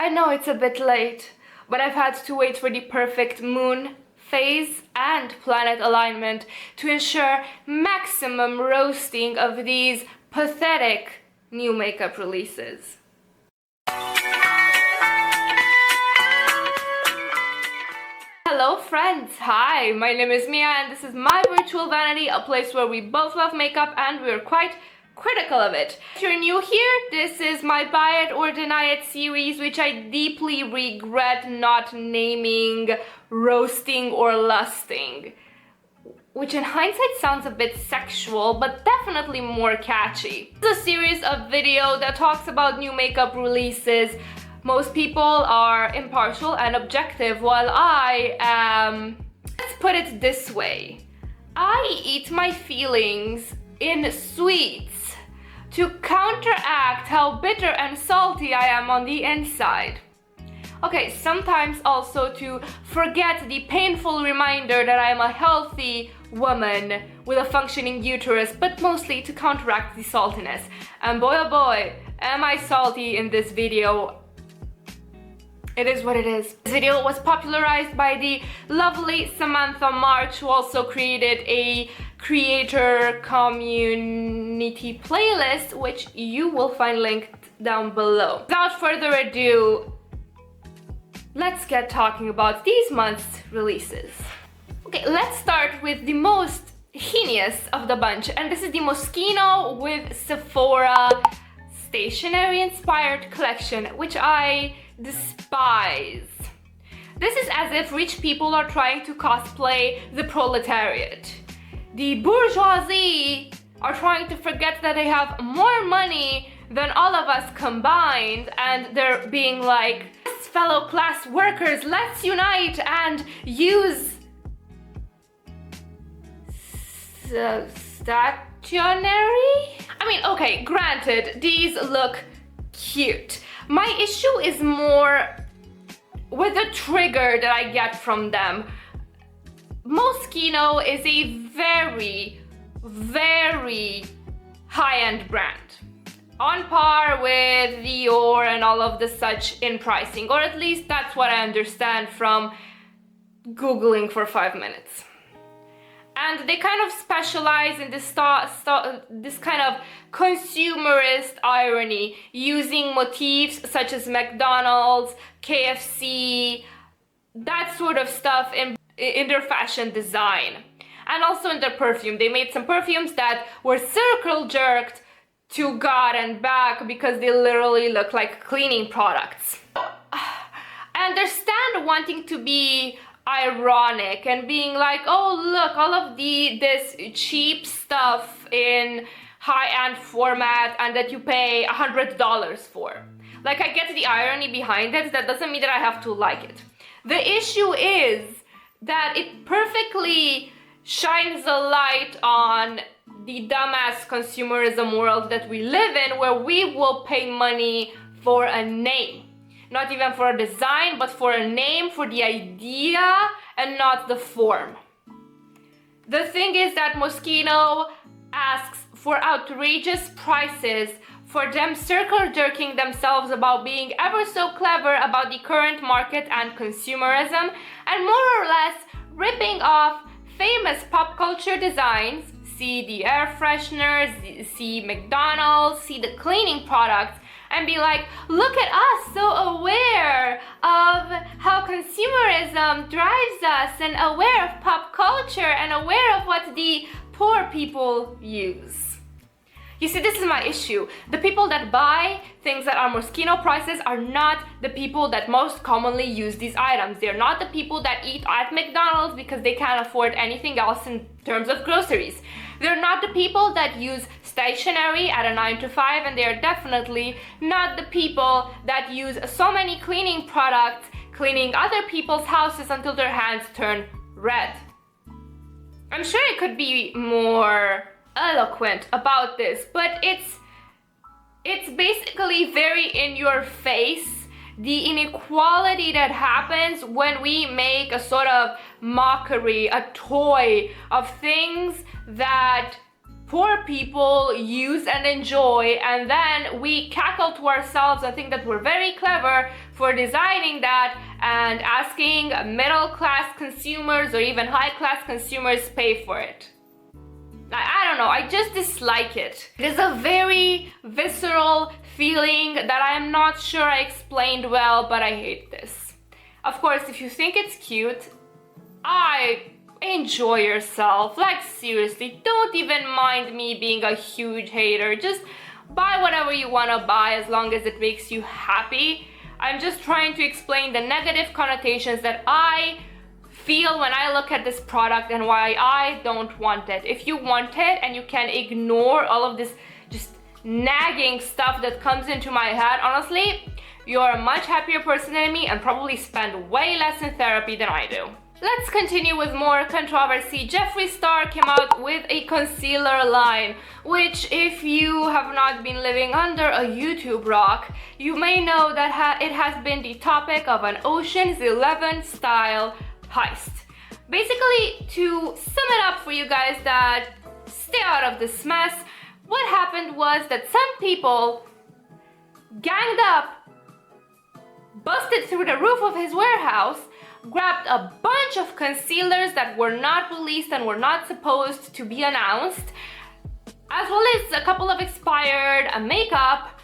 I know it's a bit late, but I've had to wait for the perfect moon phase and planet alignment to ensure maximum roasting of these pathetic new makeup releases. Hello friends, hi, my name is Mia and this is my virtual vanity, a place where we both love makeup and we're quite critical of it. If you're new here, this is my buy it or deny it series, which I deeply regret not naming roasting or lusting, which in hindsight sounds a bit sexual, but definitely more catchy. It's a series of video that talks about new makeup releases. Most people are impartial and objective, while I am, let's put it this way, I eat my feelings in sweets to counteract how bitter and salty I am on the inside. Okay, sometimes also to forget the painful reminder that I am a healthy woman with a functioning uterus, but mostly to counteract the saltiness. And boy oh boy, am I salty in this video. It is what it is. This video was popularized by the lovely Samantha March, who also created a creator community playlist, which you will find linked down below. Without further ado, let's get talking about these month's releases. Okay, let's start with the most heinous of the bunch, and this is the Moschino with Sephora stationery inspired collection, which I despise. This is as if rich people are trying to cosplay the proletariat. The bourgeoisie are trying to forget that they have more money than all of us combined, and they're being like, fellow class workers, let's unite and use stationery? I mean, okay, granted, these look cute. My issue is more with the trigger that I get from them. Moschino is a very, very high-end brand, on par with Dior and all of the such in pricing, or at least that's what I understand from Googling for 5 minutes. And they kind of specialize in this kind of consumerist irony, using motifs such as McDonald's, KFC, that sort of stuff in their fashion design. And also in their perfume. They made some perfumes that were circle jerked to God and back because they literally look like cleaning products. I understand wanting to be ironic and being like, oh look, all of this cheap stuff in high-end format and that you pay $100 for. Like, I get the irony behind it. That doesn't mean that I have to like it. The issue is that it perfectly shines a light on the dumbass consumerism world that we live in, where we will pay money for a name. Not even for a design, but for a name, for the idea, and not the form. The thing is that Moschino asks for outrageous prices for them circle jerking themselves about being ever so clever about the current market and consumerism, and more or less ripping off famous pop culture designs. See the air fresheners, see McDonald's, see the cleaning products, and be like, look at us, so aware of how consumerism drives us, and aware of pop culture, and aware of what the poor people use. You see, this is my issue. The people that buy things that are Moschino prices are not the people that most commonly use these items. They're not the people that eat at McDonald's because they can't afford anything else in terms of groceries. They're not the people that use stationery at a 9 to 5, and they're definitely not the people that use so many cleaning products cleaning other people's houses until their hands turn red. I'm sure it could be more eloquent about this, but it's basically very in your face, the inequality that happens when we make a sort of mockery, a toy of things that poor people use and enjoy, and then we cackle to ourselves and think that we're very clever for designing that and asking middle class consumers or even high class consumers pay for it. I don't know, I just dislike it. It is a very visceral feeling that I am not sure I explained well, but I hate this. Of course, if you think it's cute, enjoy yourself. Like seriously, don't even mind me being a huge hater. Just buy whatever you want to buy as long as it makes you happy. I'm just trying to explain the negative connotations that I feel when I look at this product and why I don't want it. If you want it and you can ignore all of this just nagging stuff that comes into my head, honestly, you're a much happier person than me and probably spend way less in therapy than I do. Let's continue with more controversy. Jeffree Star came out with a concealer line, which if you have not been living under a YouTube rock, you may know that it has been the topic of an Ocean's 11 style heist. Basically, to sum it up for you guys that stay out of this mess, what happened was that some people ganged up, busted through the roof of his warehouse, grabbed a bunch of concealers that were not released and were not supposed to be announced, as well as a couple of expired makeup,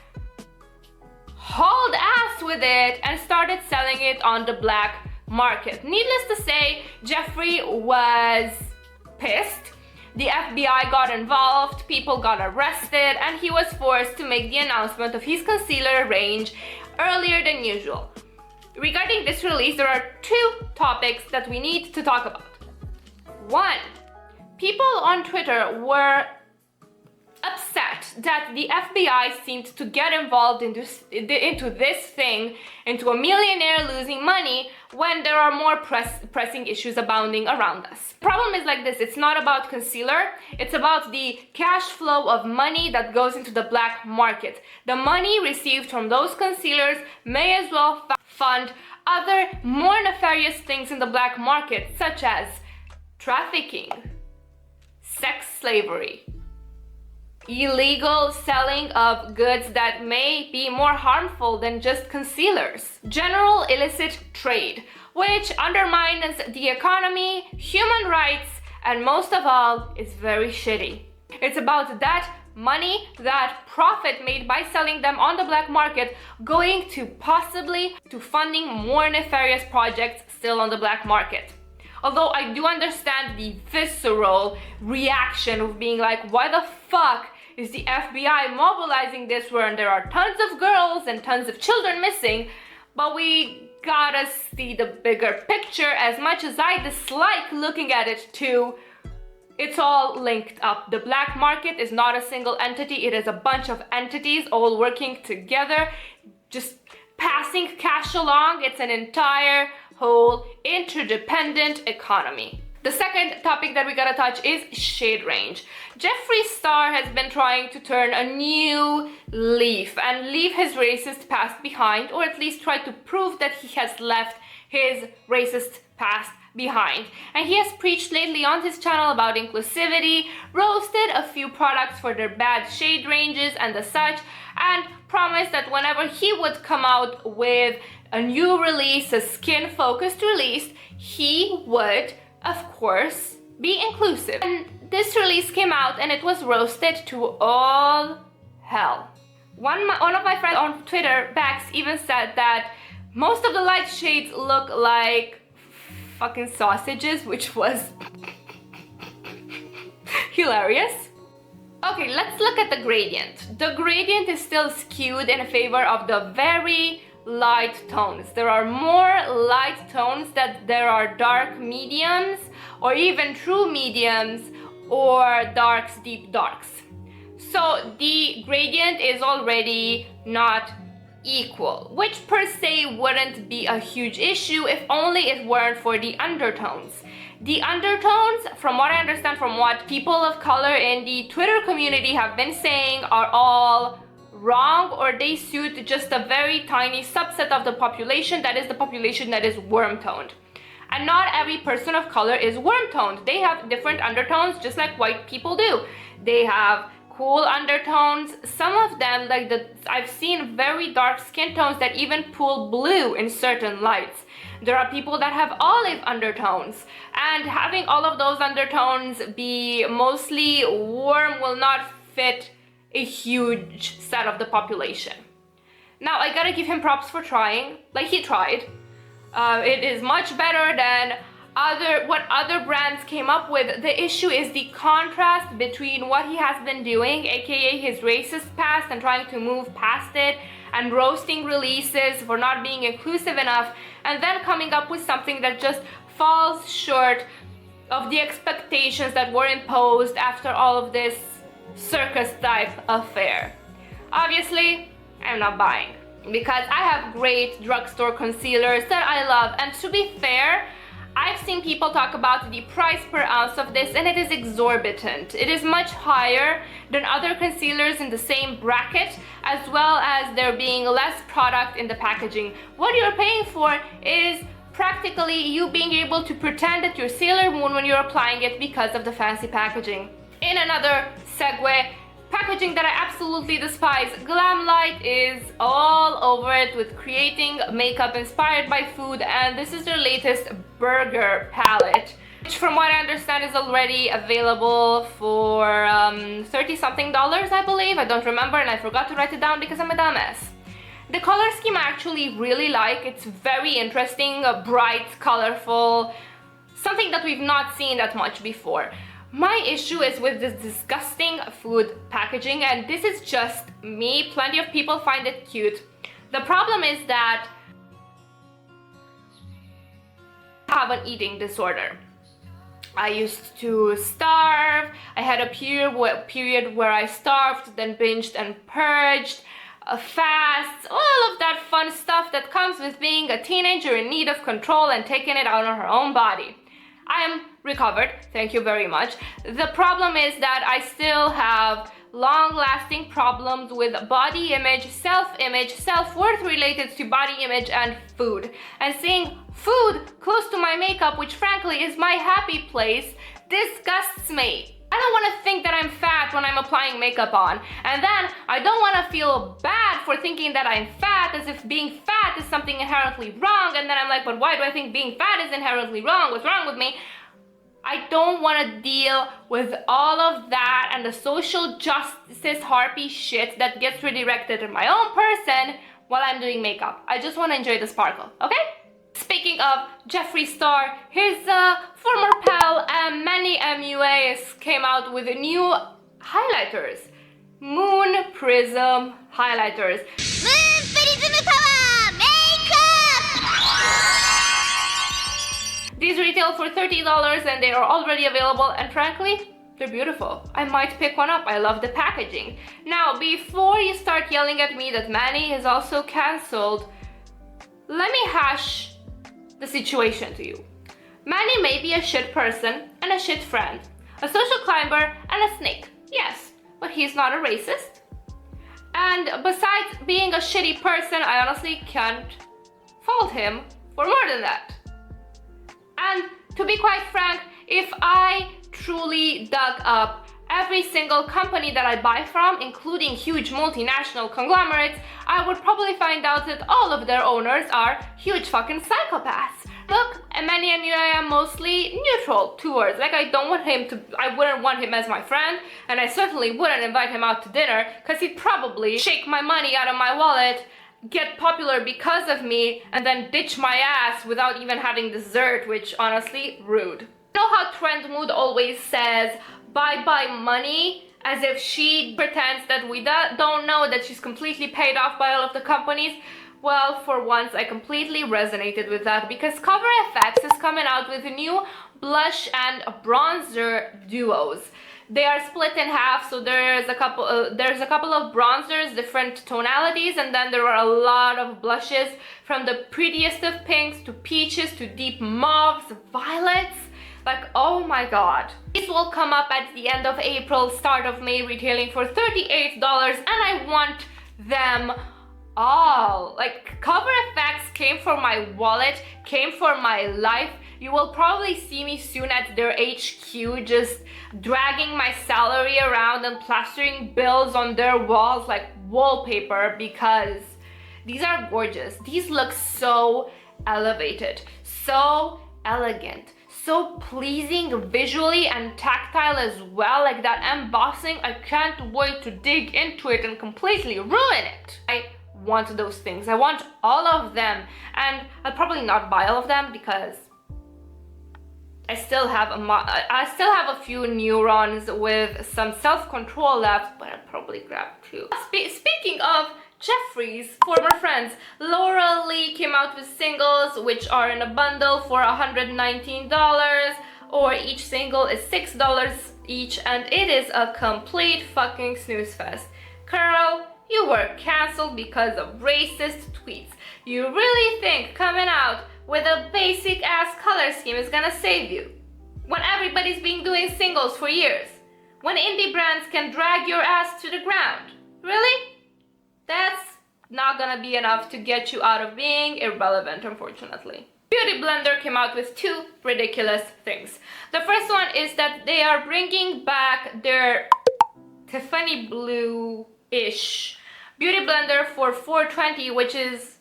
hauled ass with it and started selling it on the black market. Needless to say, Jeffree was pissed. The FBI got involved, people got arrested, and he was forced to make the announcement of his concealer range earlier than usual. Regarding this release, there are two topics that we need to talk about. One, people on Twitter were upset that the FBI seemed to get involved into this thing, into a millionaire losing money, when there are more pressing issues abounding around us. Problem is like this, it's not about concealer, it's about the cash flow of money that goes into the black market. The money received from those concealers may as well fund other more nefarious things in the black market, such as trafficking, sex slavery, illegal selling of goods that may be more harmful than just concealers, general illicit trade, which undermines the economy, human rights, and most of all, is very shitty. It's about that money, that profit made by selling them on the black market, going to possibly to funding more nefarious projects still on the black market. Although I do understand the visceral reaction of being like, why the fuck is the FBI mobilizing this when there are tons of girls and tons of children missing? But we gotta see the bigger picture. As much as I dislike looking at it too, it's all linked up. The black market is not a single entity, it is a bunch of entities all working together, just passing cash along. It's an entire whole interdependent economy. The second topic that we gotta touch is shade range. Jeffree Star has been trying to turn a new leaf and leave his racist past behind, or at least try to prove that he has left his racist past behind. And he has preached lately on his channel about inclusivity, roasted a few products for their bad shade ranges and the such, and promised that whenever he would come out with a new release, a skin-focused release, he would, of course, be inclusive. And this release came out and it was roasted to all hell. One of my friends on Twitter, Bax, even said that most of the light shades look like fucking sausages, which was hilarious. Okay, let's look at the gradient. The gradient is still skewed in favor of the very light tones. There are more light tones than there are dark mediums, or even true mediums, or darks, deep darks. So the gradient is already not equal, which per se wouldn't be a huge issue if only it weren't for the undertones. The undertones, from what I understand from what people of color in the Twitter community have been saying, are all wrong, or they suit just a very tiny subset of the population, that is the population that is worm toned. And not every person of color is warm-toned. They have different undertones, just like white people do. They have cool undertones. Some of them, like I've seen very dark skin tones that even pull blue in certain lights. There are people that have olive undertones, and having all of those undertones be mostly warm will not fit a huge set of the population. Now, I gotta give him props for trying. Like, he tried. It is much better than what other brands came up with. The issue is the contrast between what he has been doing, aka his racist past, and trying to move past it, and roasting releases for not being inclusive enough, and then coming up with something that just falls short of the expectations that were imposed after all of this circus type affair. Obviously, I'm not buying, because I have great drugstore concealers that I love, and to be fair, I've seen people talk about the price per ounce of this, and it is exorbitant. It is much higher than other concealers in the same bracket, as well as there being less product in the packaging. What you're paying for is practically you being able to pretend that you're Sailor Moon when you're applying it because of the fancy packaging. In another segue, packaging that I absolutely despise, Glamlite is all over it with creating makeup inspired by food, and this is their latest burger palette, which from what I understand is already available for $30-something, I believe. I don't remember, and I forgot to write it down because I'm a dumbass. The color scheme I actually really like. It's very interesting, bright, colorful, something that we've not seen that much before. My issue is with this disgusting food packaging, and this is just me. Plenty of people find it cute. The problem is that I have an eating disorder. I used to starve. I had a period where I starved, then binged and purged, fasts, all of that fun stuff that comes with being a teenager in need of control and taking it out on her own body. I am recovered, thank you very much. The problem is that I still have long-lasting problems with body image, self-image, self-worth related to body image and food. And seeing food close to my makeup, which frankly is my happy place, disgusts me. I don't want to think that I'm fat when I'm applying makeup on, and then I don't want to feel bad for thinking that I'm fat, as if being fat is something inherently wrong, and then I'm like, but why do I think being fat is inherently wrong? What's wrong with me? I don't want to deal with all of that and the social justice harpy shit that gets redirected in my own person while I'm doing makeup. I just want to enjoy the sparkle, okay? Speaking of Jeffree Star, his former pal Manny MUA came out with new highlighters. Moon Prism highlighters. Moon Prism Power Makeup! These retail for $30 and they are already available, and frankly, they're beautiful. I might pick one up. I love the packaging. Now, before you start yelling at me that Manny is also cancelled, let me hash the situation to you. Manny may be a shit person and a shit friend, a social climber and a snake, yes, but he's not a racist. And besides being a shitty person, I honestly can't fault him for more than that. And to be quite frank, if I truly dug up every single company that I buy from, including huge multinational conglomerates, I would probably find out that all of their owners are huge fucking psychopaths. Look, Manny and I am mostly neutral towards. Like, I wouldn't want him as my friend, and I certainly wouldn't invite him out to dinner, because he'd probably shake my money out of my wallet, get popular because of me, and then ditch my ass without even having dessert, which honestly, rude. You know how Trend Mood always says, bye-bye money, as if she pretends that we don't know that she's completely paid off by all of the companies? Well, for once, I completely resonated with that, because Cover FX is coming out with new blush and bronzer duos. They are split in half, so there's a couple of bronzers, different tonalities, and then there are a lot of blushes, from the prettiest of pinks to peaches to deep mauves, violets. Like, oh my god. These will come up at the end of April, start of May, retailing for $38, and I want them all. Like, Cover FX came for my wallet, came for my life, You will probably see me soon at their HQ just dragging my salary around and plastering bills on their walls like wallpaper because these are gorgeous. These look so elevated, so elegant, so pleasing visually and tactile as well. Like that embossing, I can't wait to dig into it and completely ruin it. I want those things. I want all of them, and I'll probably not buy all of them because I still have a few neurons with some self-control left, but I'll probably grab two. Speaking of Jeffree's former friends, Laura Lee came out with singles which are in a bundle for $119, or each single is $6 each, and it is a complete fucking snooze fest. Girl, you were cancelled because of racist tweets. You really think coming out with a basic ass color scheme is gonna save you? When everybody's been doing singles for years? When indie brands can drag your ass to the ground? Really? That's not gonna be enough to get you out of being irrelevant, unfortunately. Beauty Blender came out with two ridiculous things. The first one is that they are bringing back their Tiffany blue-ish Beauty Blender for $4.20, which is,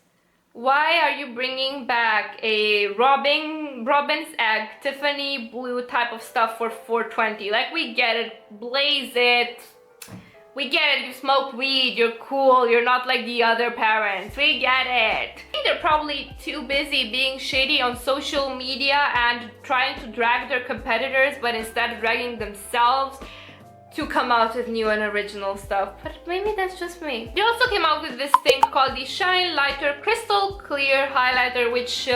why are you bringing back a Robin's Egg Tiffany blue type of stuff for $4.20? Like, we get it, blaze it. We get it, you smoke weed, you're cool, you're not like the other parents. We get it. I think they're probably too busy being shady on social media and trying to drag their competitors, but instead dragging themselves to come out with new and original stuff. But maybe that's just me. They also came out with this thing called the Shinelighter Crystal Clear Highlighter, which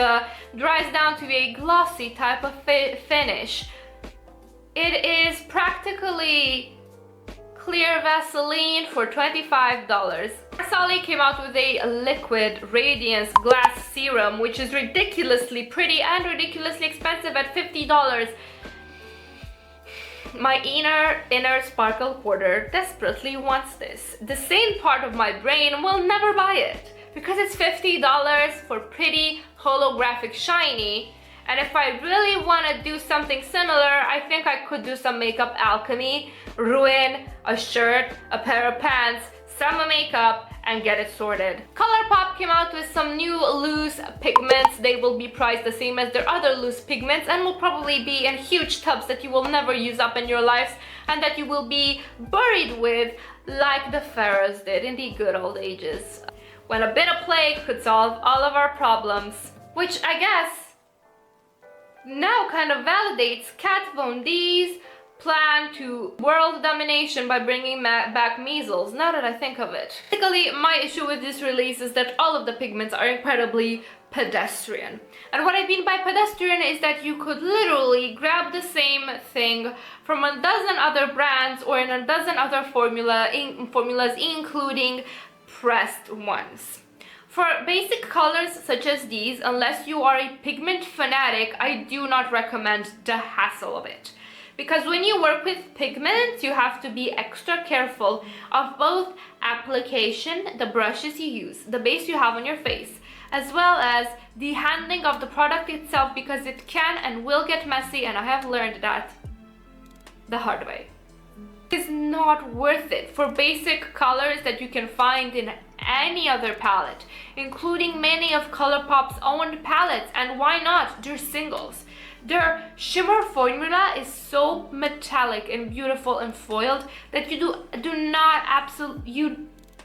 dries down to a glossy type of finish. It is practically clear Vaseline for $25. Farsali came out with a liquid Radiance glass serum, which is ridiculously pretty and ridiculously expensive at $50. My inner sparkle hoarder desperately wants this. The sane part of my brain will never buy it because it's $50 for pretty holographic shiny. And if I really want to do something similar, I think I could do some makeup alchemy, ruin a shirt, a pair of pants, some makeup, and get it sorted. Colourpop came out with some new loose pigments. They will be priced the same as their other loose pigments and will probably be in huge tubs that you will never use up in your lives and that you will be buried with like the pharaohs did in the good old ages, when a bit of play could solve all of our problems. Which I guess now kind of validates Kat Von D's plan to world domination by bringing back measles, now that I think of it. Basically, my issue with this release is that all of the pigments are incredibly pedestrian. And what I mean by pedestrian is that you could literally grab the same thing from a dozen other brands or in a dozen other formulas, including pressed ones. For basic colors such as these, unless you are a pigment fanatic, I do not recommend the hassle of it. Because when you work with pigments, you have to be extra careful of both application, the brushes you use, the base you have on your face, as well as the handling of the product itself, because it can and will get messy, and I have learned that the hard way. It's not worth it for basic colors that you can find in any other palette, including many of Colourpop's own palettes, and why not? They're singles. Their shimmer formula is so metallic and beautiful and foiled that you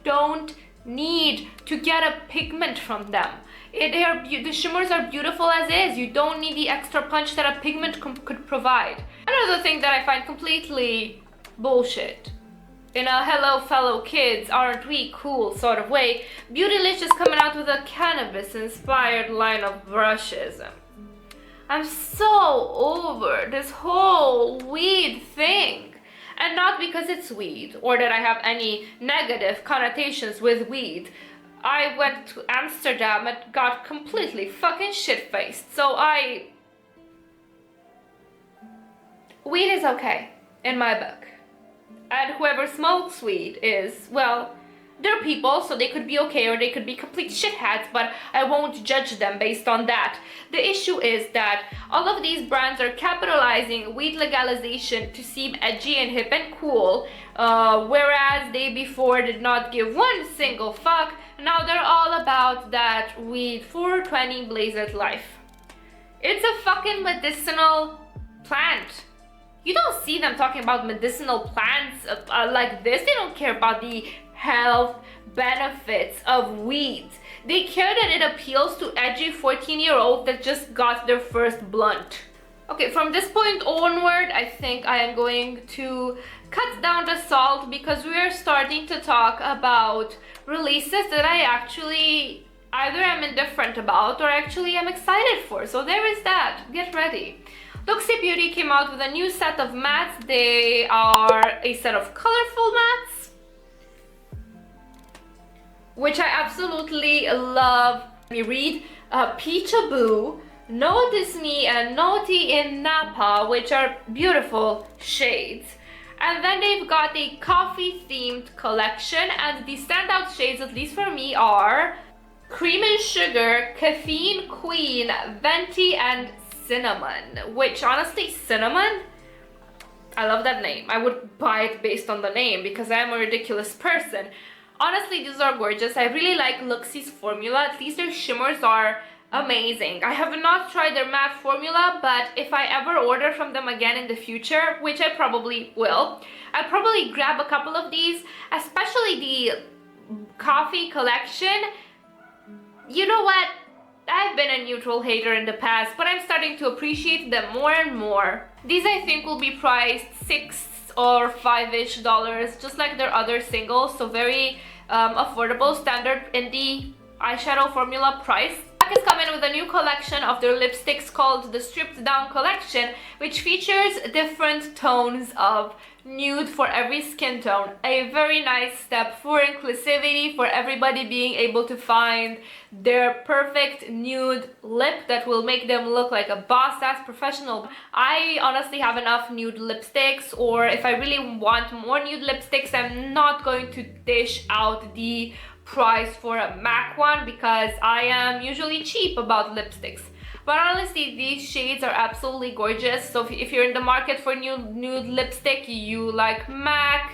don't need to get a pigment from them. The shimmers are beautiful as is. You don't need the extra punch that a pigment could provide. Another thing that I find completely bullshit, in a hello fellow kids, aren't we cool sort of way, Beautylish is coming out with a cannabis inspired line of brushes. I'm so over this whole weed thing. And not because it's weed or that I have any negative connotations with weed. I went to Amsterdam and got completely fucking shit-faced. So weed is okay in my book. And whoever smokes weed is, well, They're people, so they could be okay or they could be complete shitheads, but I won't judge them based on that. The issue is that all of these brands are capitalizing weed legalization to seem edgy and hip and cool, whereas they before did not give one single fuck. Now they're all about that weed 420 blazed life. It's a fucking medicinal plant. You don't see them talking about medicinal plants like this. They don't care about the health benefits of weed. They care that it appeals to edgy 14-year-olds that just got their first blunt. Okay, from this point onward, I think I am going to cut down the salt because we are starting to talk about releases that I actually either am indifferent about or actually am excited for. So there is that. Get ready. Looxi Beauty came out with a new set of mattes. They are a set of colorful mattes, which I absolutely love. Let me read. Peachaboo, No Disney, and Naughty in Napa, which are beautiful shades. And then they've got a coffee themed collection, and the standout shades, at least for me, are Cream and Sugar, Caffeine Queen, Venti, and Cinnamon. Which honestly, Cinnamon, I love that name. I would buy it based on the name because I am a ridiculous person. Honestly, these are gorgeous. I really like Luxi's formula. At least their shimmers are amazing. I have not tried their matte formula, but if I ever order from them again in the future, which I probably will, I'll probably grab a couple of these, especially the coffee collection. You know what? I've been a neutral hater in the past, but I'm starting to appreciate them more and more. These I think will be priced $6 or $5-ish, just like their other singles, so very affordable, standard indie eyeshadow formula price. Black is coming with a new collection of their lipsticks called the Stripped Down Collection, which features different tones of nude for every skin tone. A very nice step for inclusivity, for everybody being able to find their perfect nude lip that will make them look like a boss-ass professional. I honestly have enough nude lipsticks, or if I really want more nude lipsticks, I'm not going to dish out the price for a MAC one because I am usually cheap about lipsticks. But honestly, these shades are absolutely gorgeous. So if you're in the market for nude lipstick, you like MAC,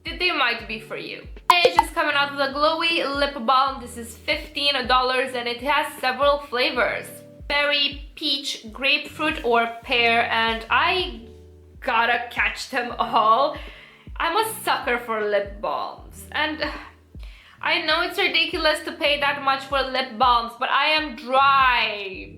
they might be for you. Laneige is coming out with a glowy lip balm. This is $15 and it has several flavors. Berry, peach, grapefruit, or pear, and I gotta catch them all. I'm a sucker for lip balms, and I know it's ridiculous to pay that much for lip balms, but I am dry.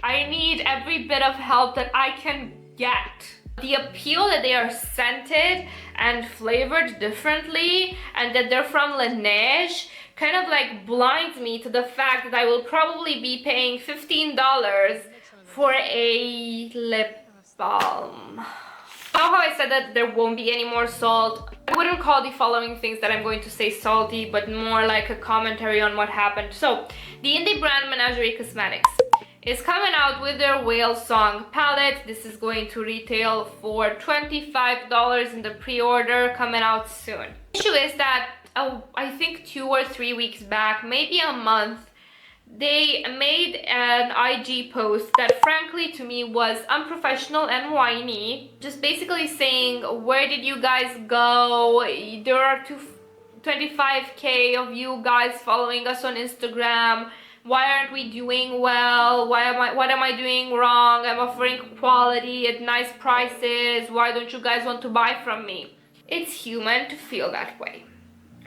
I need every bit of help that I can get. The appeal that they are scented and flavored differently and that they're from Laneige kind of like blinds me to the fact that I will probably be paying $15 for a lip balm. Now how I said that there won't be any more salt, I wouldn't call the following things that I'm going to say salty, but more like a commentary on what happened. So, the indie brand Menagerie Cosmetics is coming out with their Whale Song palette. This is going to retail for $25 in the pre-order, coming out soon. The issue is that, I think 2 or 3 weeks back, maybe a month, they made an IG post that frankly to me was unprofessional and whiny, just basically saying, where did you guys go? There are 25k of you guys following us on Instagram. Why aren't we doing well? What am I doing wrong? I'm offering quality at nice prices. Why don't you guys want to buy from me? It's human to feel that way.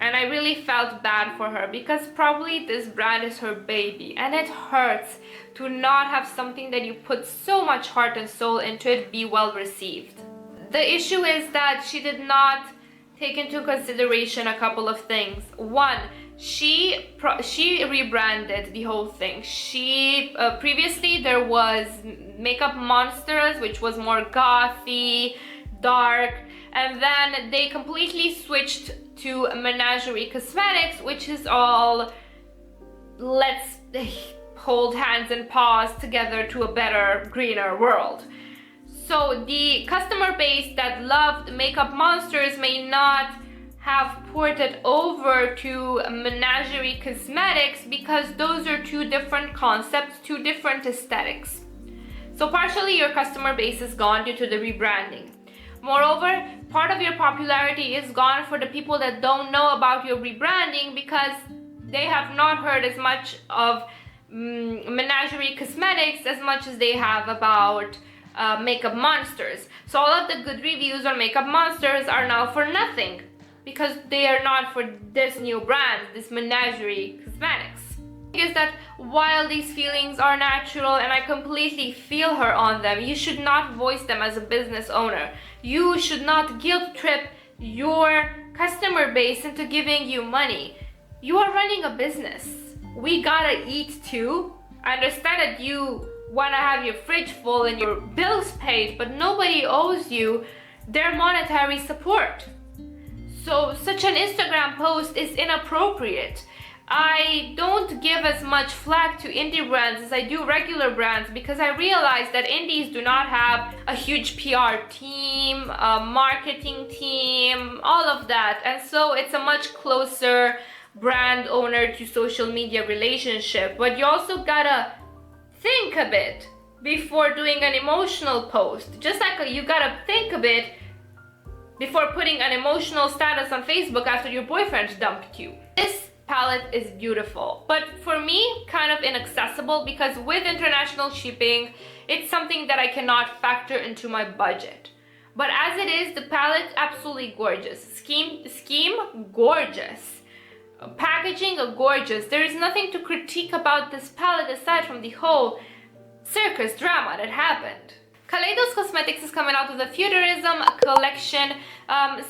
And I really felt bad for her because probably this brand is her baby and it hurts to not have something that you put so much heart and soul into it be well received. The issue is that she did not take into consideration a couple of things. One, she rebranded the whole thing. Previously there was Makeup Monsters, which was more gothy, dark, and then they completely switched to Menagerie Cosmetics, which is all let's hold hands and paws together to a better, greener world. So the customer base that loved Makeup Monsters may not have ported over to Menagerie Cosmetics because those are two different concepts, two different aesthetics. So partially your customer base is gone due to the rebranding. Moreover, part of your popularity is gone for the people that don't know about your rebranding because they have not heard as much of Menagerie Cosmetics as much as they have about Makeup Monsters. So all of the good reviews on Makeup Monsters are now for nothing because they are not for this new brand, this Menagerie Cosmetics. Is that while these feelings are natural and I completely feel her on them, you should not voice them as a business owner. You should not guilt trip your customer base into giving you money. You are running a business. We gotta eat too. I understand that you wanna have your fridge full and your bills paid, but nobody owes you their monetary support. So such an Instagram post is inappropriate. I don't give as much flack to indie brands as I do regular brands because I realize that indies do not have a huge PR team, a marketing team, all of that. And so it's a much closer brand owner to social media relationship. But you also gotta think a bit before doing an emotional post. Just like you gotta think a bit before putting an emotional status on Facebook after your boyfriend dumped you. This palette is beautiful, but for me kind of inaccessible because with international shipping it's something that I cannot factor into my budget. But as it is, the palette absolutely gorgeous. Scheme gorgeous. Packaging gorgeous. There is nothing to critique about this palette aside from the whole circus drama that happened. Kaleidos Cosmetics is coming out with a Futurism collection.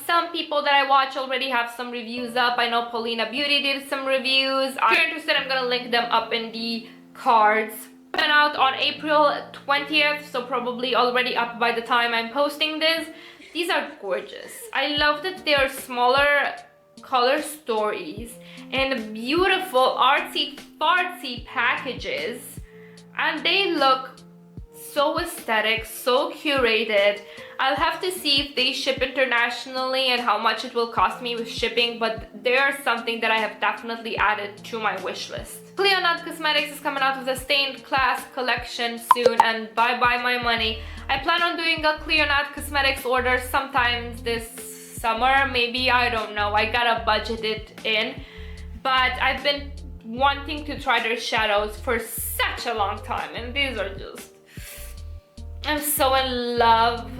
Some people that I watch already have some reviews up. I know Paulina Beauty did some reviews. If you're interested, I'm gonna link them up in the cards. Coming out on April 20th, so probably already up by the time I'm posting this. These are gorgeous. I love that they are smaller color stories and beautiful artsy fartsy packages, and they look so aesthetic, so curated. I'll have to see if they ship internationally and how much it will cost me with shipping, but they are something that I have definitely added to my wish list. Cleonut Cosmetics is coming out with a stained glass collection soon, and bye my money. I plan on doing a Cleonut Cosmetics order sometimes this summer, maybe, I don't know. I gotta budget it in, but I've been wanting to try their shadows for such a long time, and these are just, I'm so in love.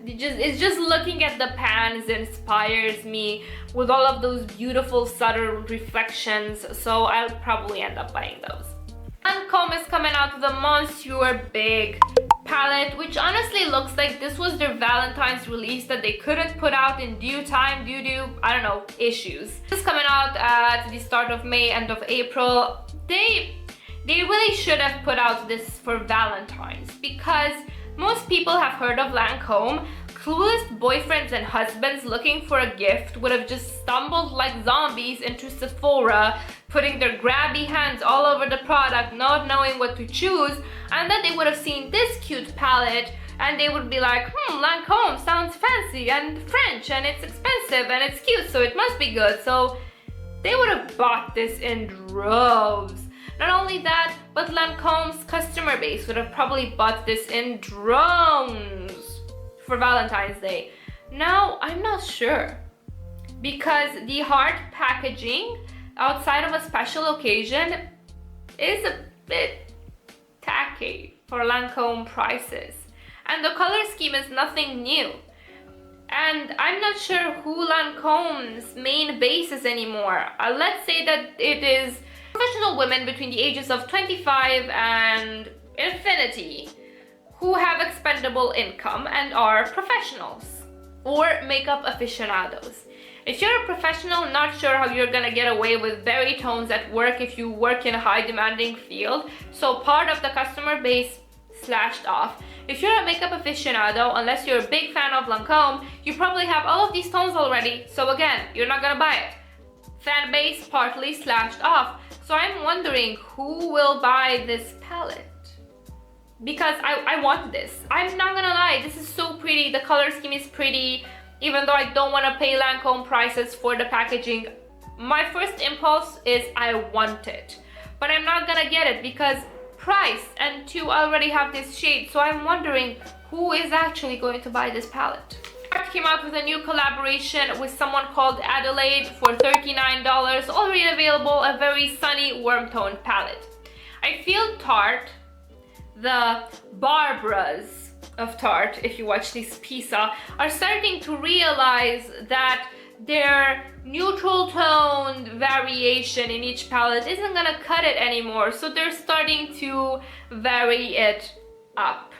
It's just looking at the pans inspires me with all of those beautiful subtle reflections, so I'll probably end up buying those. Lancome is coming out with a Monsieur Big palette, which honestly looks like this was their Valentine's release that they couldn't put out in due time due to, I don't know, issues. This is coming out at the start of May, end of April. They really should have put out this for Valentine's because most people have heard of Lancome. Clueless boyfriends and husbands looking for a gift would have just stumbled like zombies into Sephora, putting their grabby hands all over the product, not knowing what to choose, and then they would have seen this cute palette and they would be like, Lancome sounds fancy and French and it's expensive and it's cute, so it must be good. So they would have bought this in droves. Not only that, but Lancome's customer base would have probably bought this in drones for Valentine's Day. Now, I'm not sure because the hard packaging outside of a special occasion is a bit tacky for Lancome prices. And the color scheme is nothing new. And I'm not sure who Lancome's main base is anymore. Let's say that it is professional women between the ages of 25 and infinity who have expendable income and are professionals or makeup aficionados. If you're a professional, not sure how you're gonna get away with berry tones at work if you work in a high demanding field, so part of the customer base slashed off. If you're a makeup aficionado, unless you're a big fan of Lancome, you probably have all of these tones already, so again, you're not gonna buy it. Fan base partly slashed off. So I'm wondering who will buy this palette because I want this. I'm not gonna lie, this is so pretty. The color scheme is pretty. even though I don't want to pay Lancome prices for the packaging. My first impulse is I want it, but I'm not gonna get it because price, and two, I already have this shade, so I'm wondering who is actually going to buy this palette. Tarte came out with a new collaboration with someone called Adelaide for $39, already available, a very sunny warm toned palette. I feel Tarte, the Barbaras of Tarte, if you watch this Pisa, are starting to realize that their neutral toned variation in each palette isn't gonna cut it anymore, so they're starting to vary it up,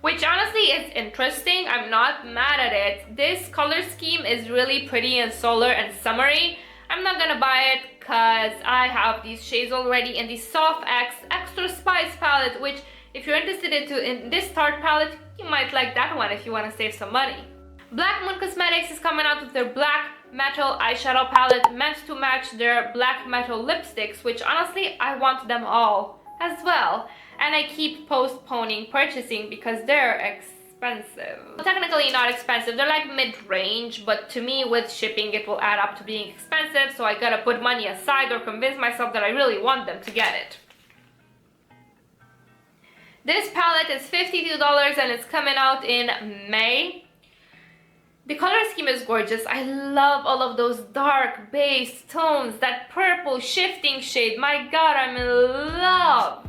which honestly is interesting. I'm not mad at it. This color scheme is really pretty and solar and summery. I'm not gonna buy it because I have these shades already in the Soft X Extra Spice palette, which if you're interested in this Tarte palette, you might like that one if you want to save some money. Black Moon Cosmetics is coming out with their Black Metal eyeshadow palette meant to match their Black Metal lipsticks, which honestly I want them all as well, and I keep postponing purchasing because they're expensive. Well, technically not expensive, they're like mid-range, but to me with shipping it will add up to being expensive, so I gotta put money aside or convince myself that I really want them to get it. This palette is $52 and it's coming out in May. The color scheme is gorgeous. I love all of those dark base tones, that purple shifting shade. My god, I'm in love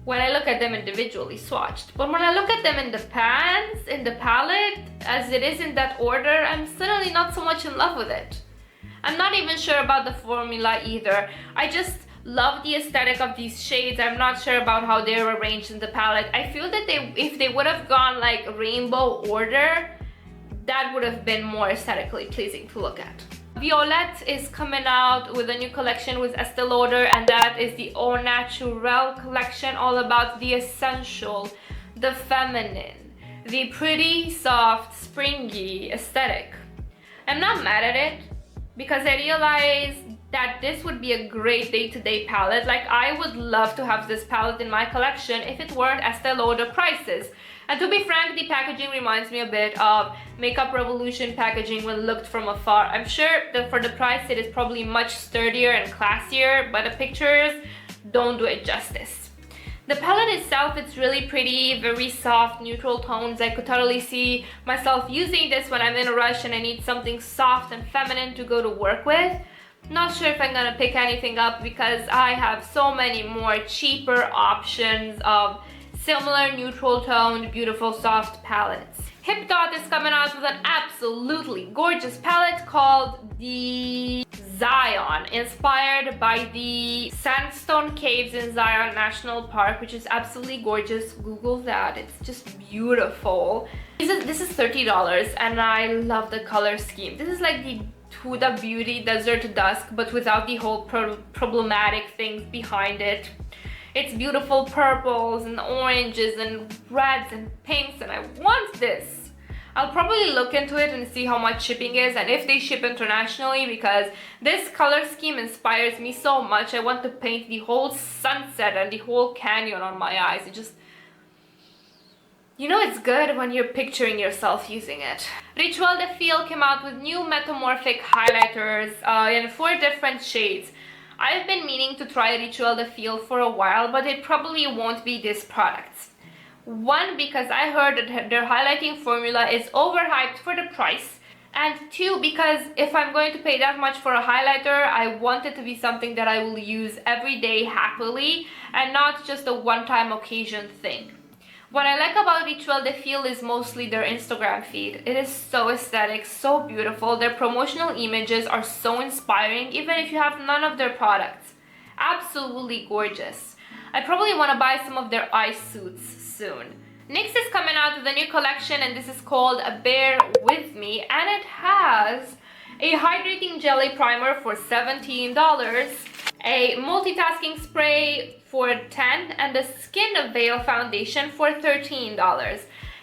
when I look at them individually swatched. But when I look at them in the pans, in the palette, as it is in that order, I'm suddenly not so much in love with it. I'm not even sure about the formula either. I just love the aesthetic of these shades. I'm not sure about how they're arranged in the palette. I feel that if they would have gone like rainbow order, that would have been more aesthetically pleasing to look at. Violette is coming out with a new collection with Estee Lauder, and that is the Au Naturel collection, all about the essential, the feminine, the pretty, soft, springy aesthetic. I'm not mad at it because I realized that this would be a great day-to-day palette. Like, I would love to have this palette in my collection if it weren't Estee Lauder prices. And to be frank, the packaging reminds me a bit of Makeup Revolution packaging when looked from afar. I'm sure that for the price it is probably much sturdier and classier, but the pictures don't do it justice. The palette itself, it's really pretty, very soft, neutral tones. I could totally see myself using this when I'm in a rush and I need something soft and feminine to go to work with. Not sure if I'm gonna pick anything up because I have so many more cheaper options of similar neutral toned, beautiful, soft palettes. Hip Dot is coming out with an absolutely gorgeous palette called the Zion, inspired by the sandstone caves in Zion National Park, which is absolutely gorgeous. Google that, it's just beautiful. This is $30 and I love the color scheme. This is like the Huda Beauty Desert Dusk, but without the whole problematic things behind it. It's beautiful purples and oranges and reds and pinks, and I want this. I'll probably look into it and see how much shipping is and if they ship internationally, because this color scheme inspires me so much. I want to paint the whole sunset and the whole canyon on my eyes. It just, you know, it's good when you're picturing yourself using it. Rituel de Fil came out with new metamorphic highlighters in 4 different shades. I've been meaning to try Rituel de Fil for a while, but it probably won't be this product. One, because I heard that their highlighting formula is overhyped for the price. And 2, because if I'm going to pay that much for a highlighter, I want it to be something that I will use every day happily and not just a one-time occasion thing. What I like about Rituel de Fil is mostly their Instagram feed. It is so aesthetic, so beautiful. Their promotional images are so inspiring, even if you have none of their products. Absolutely gorgeous. I probably want to buy some of their eye suits soon. NYX is coming out with a new collection, and this is called Bear With Me, and it has a hydrating jelly primer for $17, a multitasking spray for $10, and a skin veil foundation for $13.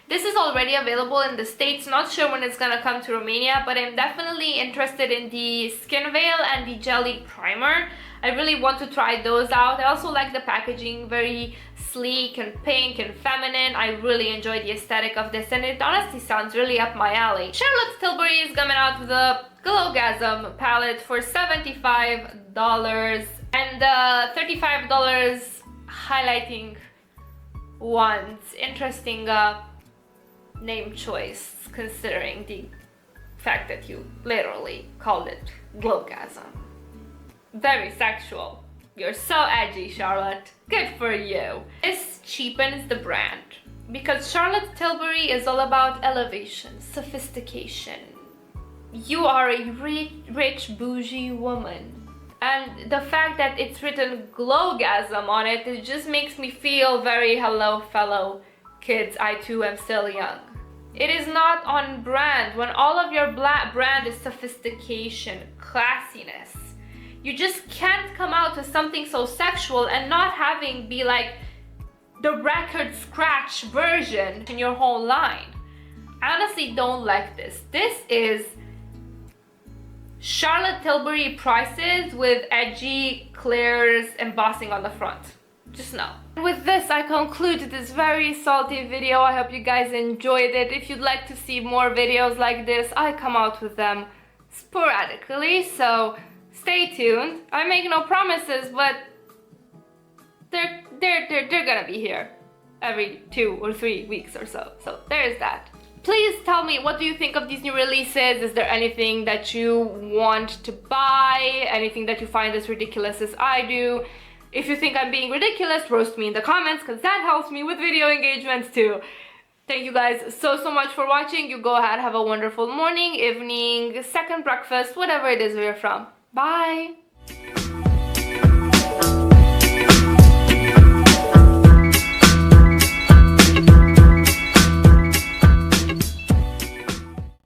This is already available in the States, not sure when it's gonna come to Romania, but I'm definitely interested in the Skin Veil and the Jelly Primer. I really want to try those out. I also like the packaging, very sleek and pink and feminine. I really enjoy the aesthetic of this, and it honestly sounds really up my alley. Charlotte Tilbury is coming out with a Glowgasm palette for $75 and $35 highlighting ones. Interesting name choice, considering the fact that you literally called it Glowgasm. Very sexual. You're so edgy, Charlotte. Good for you. This cheapens the brand because Charlotte Tilbury is all about elevation, sophistication. You are a rich bougie woman. And the fact that it's written Glowgasm on it, it just makes me feel very hello fellow kids, I too am still young. It is not on brand when all of your brand is sophistication, classiness. You just can't come out with something so sexual and not having be like the record scratch version in your whole line. I honestly don't like this. This is Charlotte Tilbury prices with edgy clears embossing on the front. Just know. With this, I conclude this very salty video. I hope you guys enjoyed it. If you'd like to see more videos like this, I come out with them sporadically, so stay tuned. I make no promises, but they're gonna be here every 2 or 3 weeks or so. So there's that. Please tell me, what do you think of these new releases? Is there anything that you want to buy? Anything that you find as ridiculous as I do? If you think I'm being ridiculous, roast me in the comments, because that helps me with video engagements too. Thank you guys so much for watching. You go ahead, have a wonderful morning, evening, second breakfast, whatever it is where you're from. Bye!